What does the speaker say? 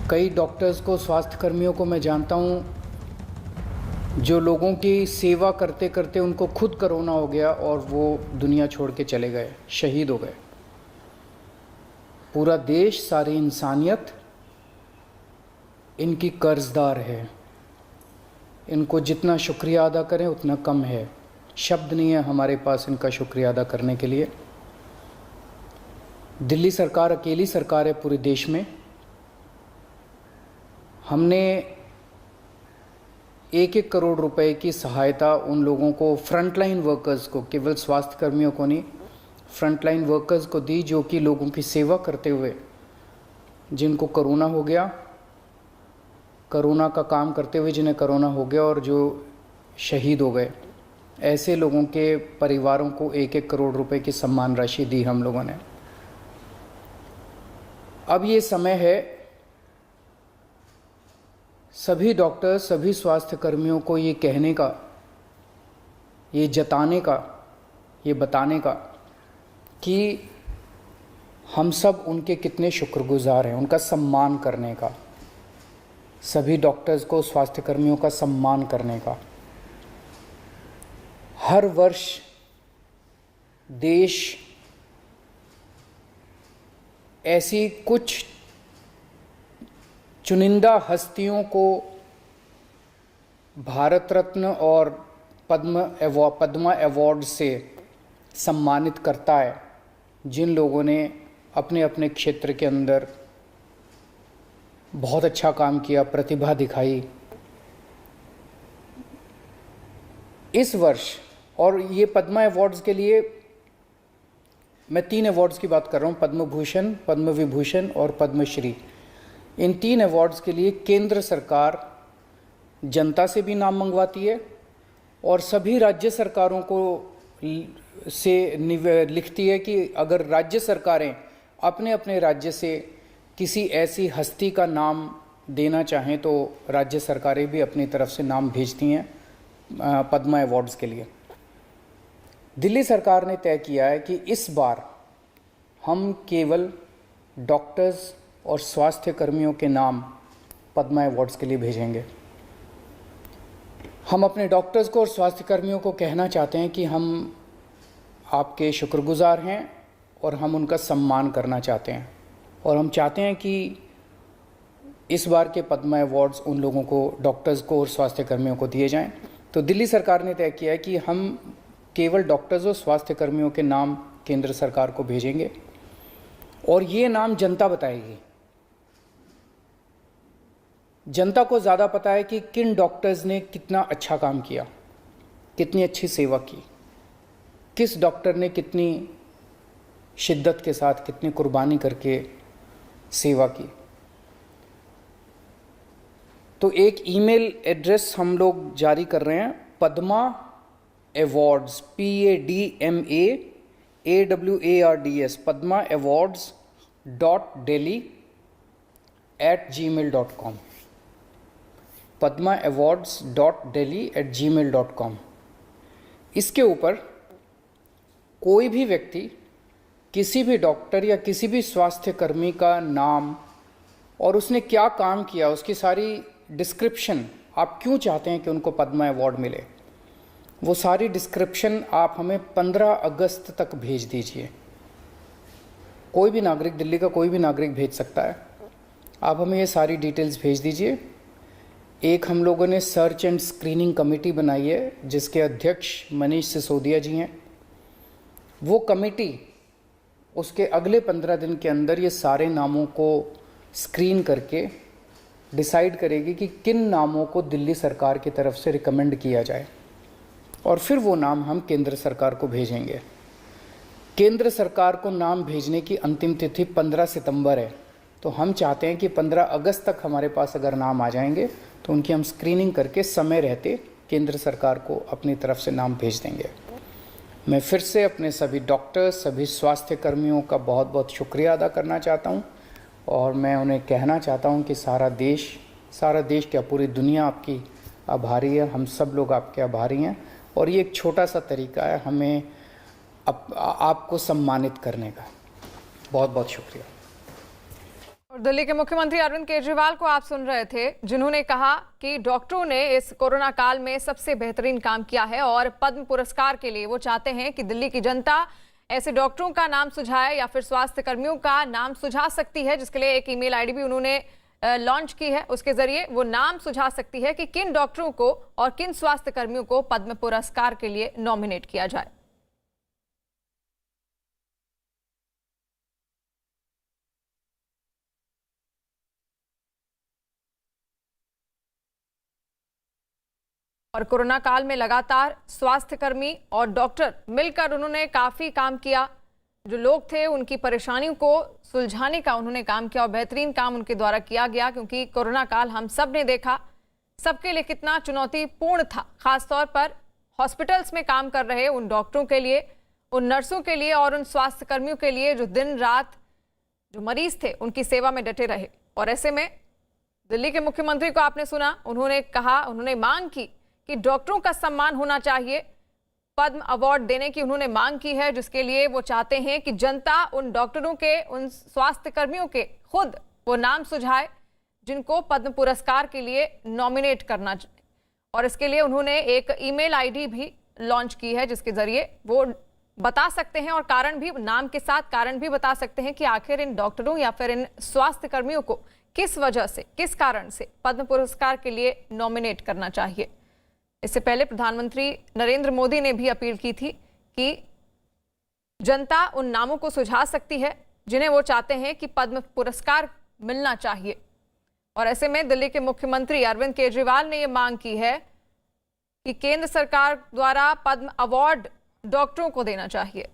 कई डॉक्टर्स को, स्वास्थ्य कर्मियों को मैं जानता हूँ जो लोगों की सेवा करते करते उनको खुद कोरोना हो गया और वो दुनिया छोड़ के चले गए, शहीद हो गए। पूरा देश, सारी इंसानियत इनकी कर्जदार है। इनको जितना शुक्रिया अदा करें उतना कम है। शब्द नहीं है हमारे पास इनका शुक्रिया अदा करने के लिए। दिल्ली सरकार अकेली सरकार है पूरे देश में। हमने 1-1 करोड़ रुपए की सहायता उन लोगों को, फ्रंटलाइन वर्कर्स को, केवल स्वास्थ्य कर्मियों को नहीं, फ्रंटलाइन वर्कर्स को दी जो कि लोगों की सेवा करते हुए, जिनको कोरोना हो गया, कोरोना का काम करते हुए जिन्हें कोरोना हो गया और जो शहीद हो गए, ऐसे लोगों के परिवारों को 1-1 करोड़ रुपए की सम्मान राशि दी हम लोगों ने। अब ये समय है सभी डॉक्टर, सभी स्वास्थ्य कर्मियों को ये कहने का, ये जताने का, ये बताने का कि हम सब उनके कितने शुक्रगुजार हैं, उनका सम्मान करने का, सभी डॉक्टर्स को, स्वास्थ्य कर्मियों का सम्मान करने का। हर वर्ष देश ऐसी कुछ चुनिंदा हस्तियों को भारत रत्न और पद्मा अवार्ड से सम्मानित करता है, जिन लोगों ने अपने अपने क्षेत्र के अंदर बहुत अच्छा काम किया, प्रतिभा दिखाई। इस वर्ष, और ये पद्मा अवार्ड्स के लिए मैं 3 अवार्ड्स की बात कर रहा हूँ, पद्म भूषण, पद्म विभूषण और पद्मश्री। इन 3 अवार्ड्स के लिए केंद्र सरकार जनता से भी नाम मंगवाती है और सभी राज्य सरकारों को लिखती है कि अगर राज्य सरकारें अपने अपने राज्य से किसी ऐसी हस्ती का नाम देना चाहें तो राज्य सरकारें भी अपनी तरफ से नाम भेजती हैं पद्मा अवार्ड्स के लिए। दिल्ली सरकार ने तय किया है कि इस बार हम केवल डॉक्टर्स और स्वास्थ्य कर्मियों के नाम पद्मा अवार्ड्स के लिए भेजेंगे। हम अपने डॉक्टर्स को और स्वास्थ्य कर्मियों को कहना चाहते हैं कि हम आपके शुक्रगुजार हैं और हम उनका सम्मान करना चाहते हैं, और हम चाहते हैं कि इस बार के पद्मा अवार्ड्स उन लोगों को, डॉक्टर्स को और स्वास्थ्य कर्मियों को दिए जाएं। तो दिल्ली सरकार ने तय किया है कि हम केवल डॉक्टर्स और स्वास्थ्य कर्मियों के नाम केंद्र सरकार को भेजेंगे और ये नाम जनता बताएगी। जनता को ज़्यादा पता है कि किन डॉक्टर्स ने कितना अच्छा काम किया, कितनी अच्छी सेवा की, किस डॉक्टर ने कितनी शिद्दत के साथ, कितनी कुर्बानी करके सेवा की। तो एक ईमेल एड्रेस हम लोग जारी कर रहे हैं, Padma awards, PADMA Padma awards.delhi@gmail.com, padmaawards.delhi@gmail.com। इसके ऊपर कोई भी व्यक्ति किसी भी डॉक्टर या किसी भी स्वास्थ्य कर्मी का नाम और उसने क्या काम किया, उसकी सारी डिस्क्रिप्शन, आप क्यों चाहते हैं कि उनको पद्मा अवार्ड मिले, वो सारी डिस्क्रिप्शन आप हमें 15 अगस्त तक भेज दीजिए। कोई भी नागरिक, दिल्ली का कोई भी नागरिक भेज सकता है। आप हमें ये सारी डिटेल्स भेज दीजिए। एक हम लोगों ने सर्च एंड स्क्रीनिंग कमेटी बनाई है जिसके अध्यक्ष मनीष सिसोदिया जी हैं। वो कमेटी उसके अगले 15 दिन के अंदर ये सारे नामों को स्क्रीन करके डिसाइड करेगी कि किन नामों को दिल्ली सरकार की तरफ से रिकमेंड किया जाए, और फिर वो नाम हम केंद्र सरकार को भेजेंगे। केंद्र सरकार को नाम भेजने की अंतिम तिथि 15 सितंबर है, तो हम चाहते हैं कि 15 अगस्त तक हमारे पास अगर नाम आ जाएंगे तो उनकी हम स्क्रीनिंग करके समय रहते केंद्र सरकार को अपनी तरफ से नाम भेज देंगे। मैं फिर से अपने सभी डॉक्टर्स, सभी स्वास्थ्य कर्मियों का बहुत बहुत शुक्रिया अदा करना चाहता हूँ, और मैं उन्हें कहना चाहता हूँ कि सारा देश क्या, पूरी दुनिया आपकी आभारी है। हम सब लोग आपके आभारी हैं, और ये एक छोटा सा तरीका है हमें आपको सम्मानित करने का। बहुत बहुत शुक्रिया। दिल्ली के मुख्यमंत्री अरविंद केजरीवाल को आप सुन रहे थे, जिन्होंने कहा कि डॉक्टरों ने इस कोरोना काल में सबसे बेहतरीन काम किया है और पद्म पुरस्कार के लिए वो चाहते हैं कि दिल्ली की जनता ऐसे डॉक्टरों का नाम सुझाए या फिर स्वास्थ्य कर्मियों का नाम सुझा सकती है, जिसके लिए एक ईमेल आईडी भी उन्होंने लॉन्च की है। उसके जरिए वो नाम सुझा सकती है कि किन डॉक्टरों को और किन स्वास्थ्य कर्मियों को पद्म पुरस्कार के लिए नॉमिनेट किया जाए। और कोरोना काल में लगातार स्वास्थ्यकर्मी और डॉक्टर मिलकर उन्होंने काफी काम किया। जो लोग थे उनकी परेशानियों को सुलझाने का उन्होंने काम किया और बेहतरीन काम उनके द्वारा किया गया, क्योंकि कोरोना काल हम सब ने देखा सबके लिए कितना चुनौतीपूर्ण था। खासतौर पर हॉस्पिटल्स में काम कर रहे उन डॉक्टरों के लिए, उन नर्सों के लिए और उन स्वास्थ्यकर्मियों के लिए जो दिन रात जो मरीज थे उनकी सेवा में डटे रहे। और ऐसे में दिल्ली के मुख्यमंत्री को आपने सुना, उन्होंने कहा, उन्होंने मांग की कि डॉक्टरों का सम्मान होना चाहिए। पद्म अवार्ड देने की उन्होंने मांग की है, जिसके लिए वो चाहते हैं कि जनता उन डॉक्टरों के, उन स्वास्थ्य कर्मियों के खुद वो नाम सुझाए जिनको पद्म पुरस्कार के लिए नॉमिनेट करना चाहिए। और इसके लिए उन्होंने एक ईमेल आईडी भी लॉन्च की है, जिसके जरिए वो बता सकते हैं और कारण भी, नाम के साथ कारण भी बता सकते हैं कि आखिर इन डॉक्टरों या फिर इन स्वास्थ्य कर्मियों को किस वजह से, किस कारण से पद्म पुरस्कार के लिए नॉमिनेट करना चाहिए। इससे पहले प्रधानमंत्री नरेंद्र मोदी ने भी अपील की थी कि जनता उन नामों को सुझा सकती है जिन्हें वो चाहते हैं कि पद्म पुरस्कार मिलना चाहिए। और ऐसे में दिल्ली के मुख्यमंत्री अरविंद केजरीवाल ने ये मांग की है कि केंद्र सरकार द्वारा पद्म अवार्ड डॉक्टरों को देना चाहिए।